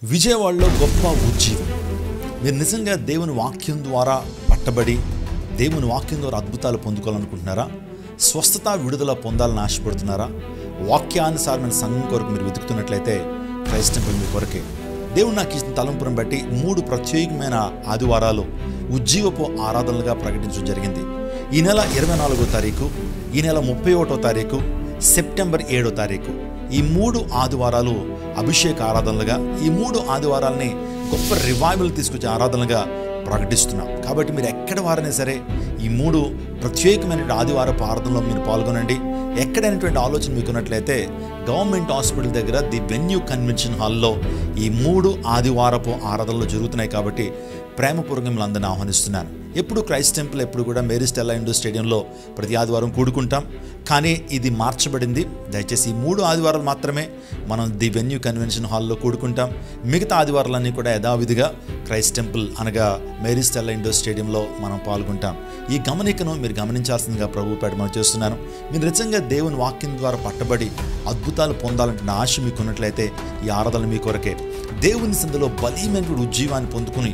విజయవాడలో గొప్ప ఉజ్జీవం. మీరు నిజంగా దేవుని వాక్యం ద్వారా పట్టబడి దేవుని వాక్యం ద్వారా అద్భుతాలు పొందుకోవాలనుకుంటున్నారా? స్వస్థత విడుదల పొందాలని ఆశపడుతున్నారా? వాక్యానుసారమైన సంఘం కొరకు మీరు వెతుకుతున్నట్లయితే క్రైస్ట్ టెంపుల్ మీ కొరకే. దేవుడు నాకు ఇచ్చిన తలంపును బట్టి 3 ప్రత్యేకమైన ఆదివారాలు ఉజ్జీవపు ఆరాధనలుగా ప్రకటించడం జరిగింది. ఈ నెల 24వ తారీఖు, ఈ నెల 31వ తారీఖు, సెప్టెంబర్ 7వ తారీఖు ఈ 3 ఆదివారాలు అభిషేక ఆరాధనలుగా, ఈ 3 ఆదివారాలని గొప్ప రివైవల్ తీసుకొచ్చే ఆరాధనలుగా ప్రకటిస్తున్నాం. కాబట్టి మీరు ఎక్కడ వారైనా సరే ఈ 3 ప్రత్యేకమైన ఆదివారపు ఆరాధనలో మీరు పాల్గొనండి. ఎక్కడైనటువంటి ఆలోచన మీకున్నట్లయితే గవర్నమెంట్ హాస్పిటల్ దగ్గర ది వెన్యూ కన్వెన్షన్ హాల్లో ఈ 3 ఆదివారపు ఆరాధనలు జరుగుతున్నాయి. కాబట్టి ప్రేమపూర్వకంగా మిమ్మల్ని అందరినీ ఆహ్వానిస్తున్నాను. ఎప్పుడు క్రైస్ట్ టెంపుల్ ఎప్పుడు కూడా మేరీ స్టెల్లా ఇండోర్ స్టేడియంలో ప్రతి ఆదివారం కూడుకుంటాం. కానీ ఇది మార్చబడింది. దయచేసి ఈ 3 ఆదివారాలు మాత్రమే మనం ది వెన్యూ కన్వెన్షన్ హాల్లో కూడుకుంటాం. మిగతా ఆదివారాలన్నీ కూడా యథావిధిగా క్రైస్ట్ టెంపుల్ అనగా మేరీ స్టెల్లా ఇండోర్ స్టేడియంలో మనం పాల్గొంటాం. ఈ గమనికను మీరు గమనించాల్సిందిగా ప్రభుపేట మనం చేస్తున్నాను. మీరు నిజంగా దేవుని వాక్యం ద్వారా పట్టబడి అద్భుతాలు పొందాలంటే ఆశ మీకున్నట్లయితే ఈ ఆరాధన మీ కొరకే. దేవుని సందులో బలీయమైనటువంటి ఉజ్జీవాన్ని పొందుకుని